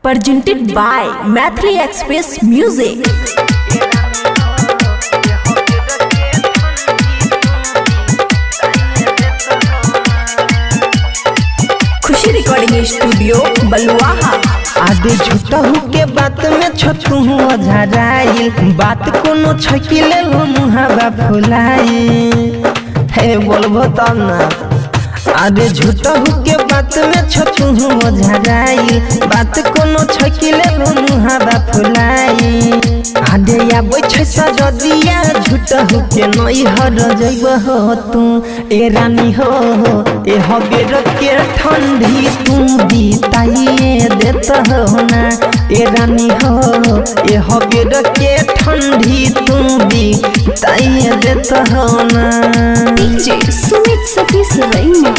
presented by Maithili Express Music. खुशी recording studio Baluaha. आदे झूठहू के बात में छोटू झराइल बात कोनो छकिले मुहावा फुलाई हे बोलबो तब ना। आदे झूठहू के बात में छोटू झराइल बात कोनो छकिले मुहावा फुलाई। आदे आबै छै सजदिया झूठहू के नई हर जइब हो तू ए रानी हो ए हबेर के ठंडी तू बीताइए देत हो ना ए रानी हो ए हबेर के ठंडी तू बीताइए देत हो ना। डीजे सुमित सतीश रैना।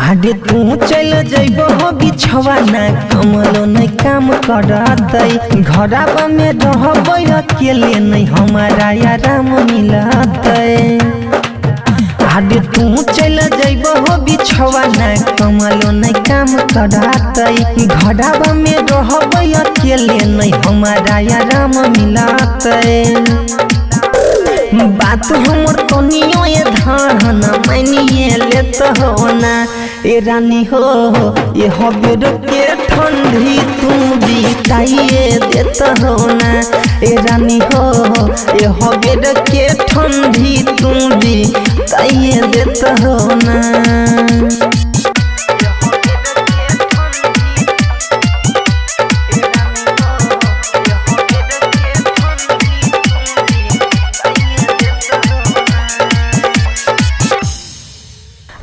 आदे तू चल जइब हो बिछवाना कमलो नहीं काम करतै घरवा में रहबै अकेले नहीं हमारा आराम मिलतै। आदे तू चल जइब हो बिछवाना कमलो नहीं काम करतै घरवा में रहबै अकेले नहीं हमारा आराम मिलतै। बात हमर तनियो ये धान मानिए लेत हो ना ए रानी हो ये हबेर के ठंडी तू बीताइए देत हो ना ए रानी हो ये हबेर के ठंडी तू बीताइए देत हो ना।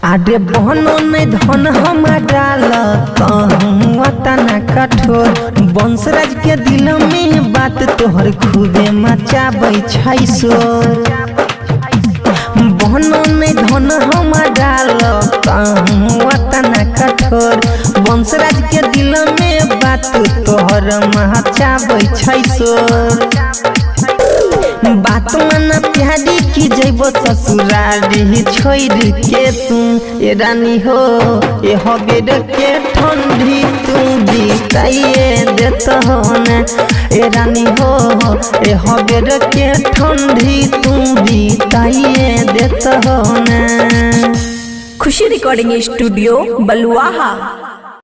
आदे बहनो नहीं धन हम डाल कहूँ तना कठोर बंसराज के दिल में बात तोहर खूबे मचाबै छै शोर। बहनो नहीं धन हम डाल कहूँ तना कठोर बंसराज के दिल में बात तोहर मचाबै छै शोर। बात माना प्यारी की जइब ससुरारी छोड़ के तू ए रानी हो ए हबेर के ठंडी तू बीताइए देत हो ना ए रानी हो ए हबेर के ठंडी तू बीताइए देत हो ना। खुशी रिकॉर्डिंग स्टूडियो बलुआहा।